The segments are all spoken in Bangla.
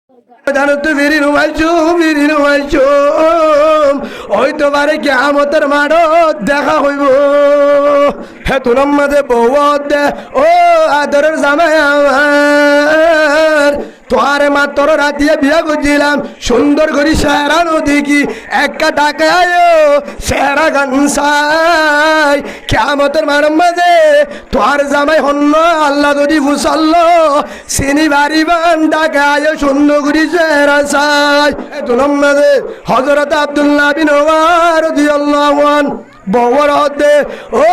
জানতো বিরিন হইতে পারে কিয়ামতের মাঠত দেখা হইব। হে তোর মাঝে বউ দে ও আদরের জামাই আমার, তোয়ারে মাত্র রাতিয়া বিয়া করছিলাম, সুন্দর করে সেরা নদী কি একটা ডাকে আয়ো সেরা গানসাই কিয়ামতের মাঠের মাঝে তোয়ার জামাই হন্য আল্লাহ যদি ফুসাল্ল চিনি বাড়িবান ডাকে আয়ো সুন্দর করে সেরা চাই। তোর মাঝে হযরত আব্দুল্লাহ বিন ওমর রাদিয়াল্লাহু আনহু বউর হতে ও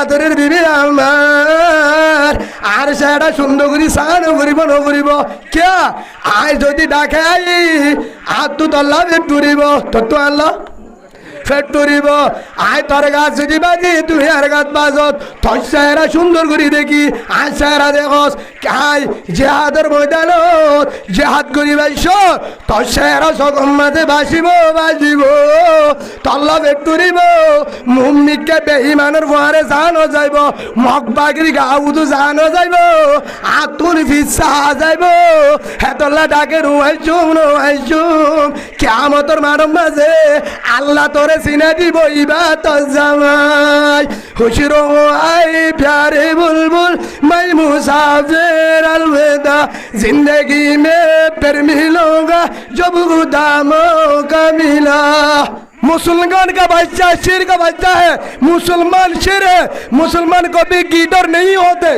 আদরের বিবি আমার, আর সেটা সুন্দর করি সান করিব নকরিব কে আয় যদি ডাকে আই আর তু তল্লা ফেটুরিব তোর তো আল্লাহ ফেটুরিব আয় তোর গাছ যদি বাজি তুই আর গাছ বাজত তোর চেহারা সুন্দর করি দেখি আয় চেহারা দেখস আয় জেহাদের ময়দানত জেহাদ করি বাইস তোর চেহারা সকম মাঝে বাসিব বাজিব তল্লা ফেটুরিব মুমিকে বেঈমানের ফুয়ারে জানো যাইব মগবাগির গাউদু জানো যাইব আতুল ফিসা যাইব হেতল্লা ডাকে রুয়াইছুম কিয়ামতের মাঠের মাঝে আল্লাহ তোরে সিনা দিব ইবাত জামাই খুশি রো আই প্যারে বুলবুল मैं मुसाफिर अलविदा जिंदगी में फिर मिलूंगा जब खुदा मौका मिला। मुसलमान का बच्चा शेर का बच्चा है, मुसलमान शेर है, मुसलमान कभी गीदड़ नहीं होते।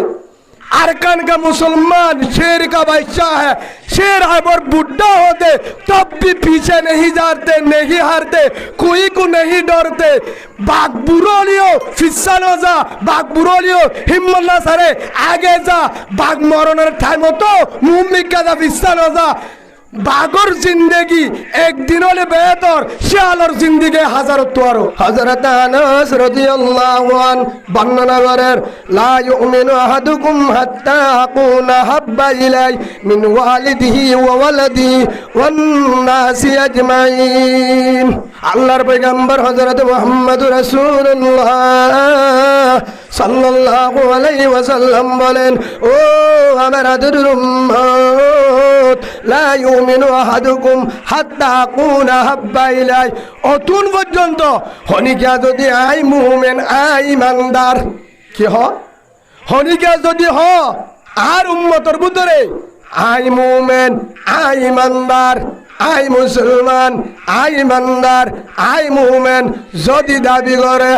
अरकान का मुसलमान शेर का बच्चा है, शेर अगर बुढ़ा होते तब भी पीछे नहीं जाते नहीं हारते कोई को नहीं डरते। बाग बुरोलियो फिस्सा न जा बाग बुरोलियो हिम्मत ना सारे आगे जा बाग मरनर टाइम तो मुम्मी का फिस्सा न जा बागर जिंदगी एक दिन होले बेहतर शालर जिंदगी हजार तोरो। हजरत अनस রাদিয়াল্লাহু আন বর্ণনা করেন লা ইউমিনু আহাদুকুম হাত্তা আকুনা হাব্বা ইলাই মিন ওয়ালিদিহি ওয়া ওয়ালাদিহি ওয়ান নাসি আজমাইন। আল্লাহর পয়গম্বর হযরত মুহাম্মদুর রাসূলুল্লাহ সাল্লাল্লাহু আলাইহি ওয়াসাল্লাম বলেন ও আমার আদরের উম্মত লা ইউমিনু আহাদুকুম হাত্তা আকুনা হাব্বা ইলাই অতুন পর্যন্ত হনিকা যদি আই মুমিন আই ইমানদার কি হ হনিকা যদি হ আর উম্মতের ভিতরে আই মুমিন আই ইমানদার আই মুসলমান আই ইমানদার আই মুমিন যদি দাবি করে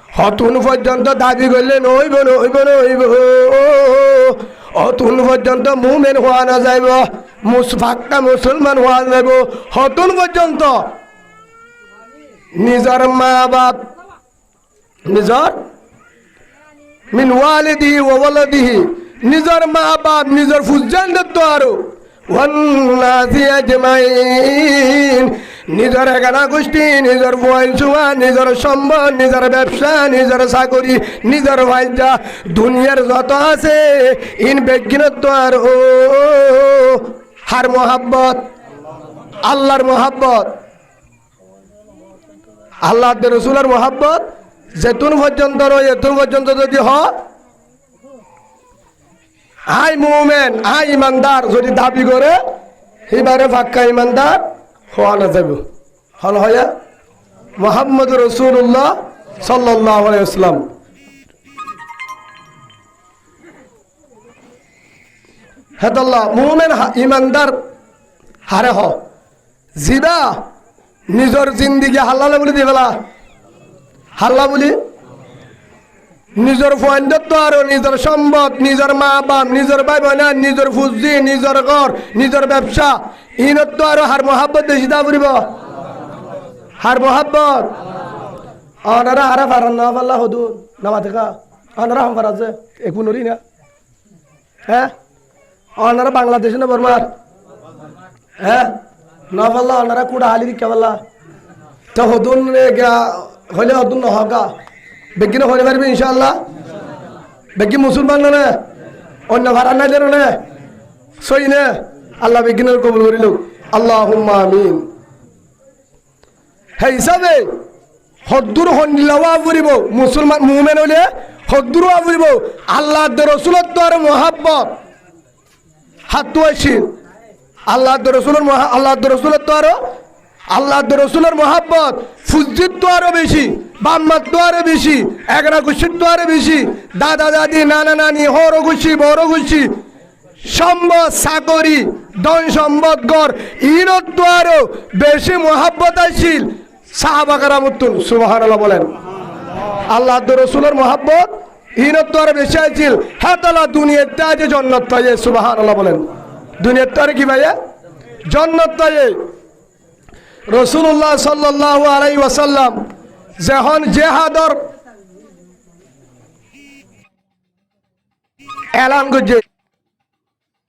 হতুন পর্যন্ত দাবি করলে নইব নইব নইব অতুন পর্যন্ত মুমিন হওয়া না যাইব মুসফাক্কা মুসলমান হওয়া যাইব হতুন পর্যন্ত নিজের মা বাপ নিজের মিন ওয়ালিদিহি ওয়া ওয়ালাদিহি নিজের মা বাপ নিজের ফুজান দত্ত আরো ওয়ান্নাসি আজমাইন নিজের এগানা গোষ্ঠী নিজের বয়সুয়া নিজের সম্পদ নিজের ব্যবসা নিজের চাকরি নিজের ভাইজা দুনিয়ার যত আছে ইন বেগিনত আর ও হার মোহাব্বত আল্লাহর মোহাব্বত আল্লাহ রসুলের মোহাব্বত যেতুন পর্যন্ত রয় এতুন পর্যন্ত যদি হ আই মুমিন আই ইমানদার যদি দাবি করে এবারে ফাক্কা ইমানদার হওয়া না যাবে হল হয় মুহাম্মদ রাসূলুল্লাহ সাল্লাল্লাহু আলাইহি ওয়াসাল্লাম। হেদাল্লাহ মুমিন ইমানদার হারে হ জিবা নিজের জিন্দিগি হাল্লা বলি দিবেলা হাল্লা বলি নিজের ফন্ডত্ব আর নিজের সম্পদ নিজের মা বাপ নিজের ভাই বোন নিজের ফুজি নিজের ঘর নিজের ব্যবসা ইনত্ব আর হার মোহাব্বত বেশি দা ফুরিব হার মোহাব্বত অনারা হারা ফারান না পাল্লা হদু নামা দেখা অনারা হাম ফারাজে একু নরি না হ্যাঁ অনারা বাংলাদেশে না বর্মার হ্যাঁ না পাল্লা অনারা কুড়া হালি দিকে পাল্লা তো হদুন হলে হদুন নহকা বেগিনে হয়ে পারবি ইনশাআল্লাহ বেগি মুসলমান না অন্য ভাড়া নাই দেন না সই না আল্লাহ বেগিনের কবুল করিল আল্লাহুম্মা আমিন। হে হিসাবে হদ্দুর হন্ডিলাওয়া ফুরিব মুসলমান মুমিন হলে হদ্দুর ফুরিব আল্লাহ রাসূলত আর মোহাব্বত হাত তোয়াইছিল আল্লাহ রসুলের তো আরো আল্লাহ রসুলের মহাব্বত ফুজির তো আরো বেশি, বাম্মার তো আরো বেশি, একরা খুশির তো আরো বেশি, দাদা দাদি নানা নানি হর খুশি বড় খুশি সম্পদ চাকরি ধন সম্পদ গড় ইনত তো আরো বেশি মহাব্বত আসিল সাহাবাকারা মতুন সুবহানাল্লাহ বলেন। আল্লাহ রসুলের মহাব্বত ইনত তো আরো বেশি আসিল। হ্যাঁ তালা দুনিয়াতে আছে জন্নত পাইয়ে সুবহানাল্লাহ বলেন। দুনিয়ার তো আর কি ভাইয়া জন্নত পাইয়ে। রসুল্লাহ সাল্লাল্লাহু আলাইহি ওয়াসাল্লাম যখন জেহাদর এলান করছে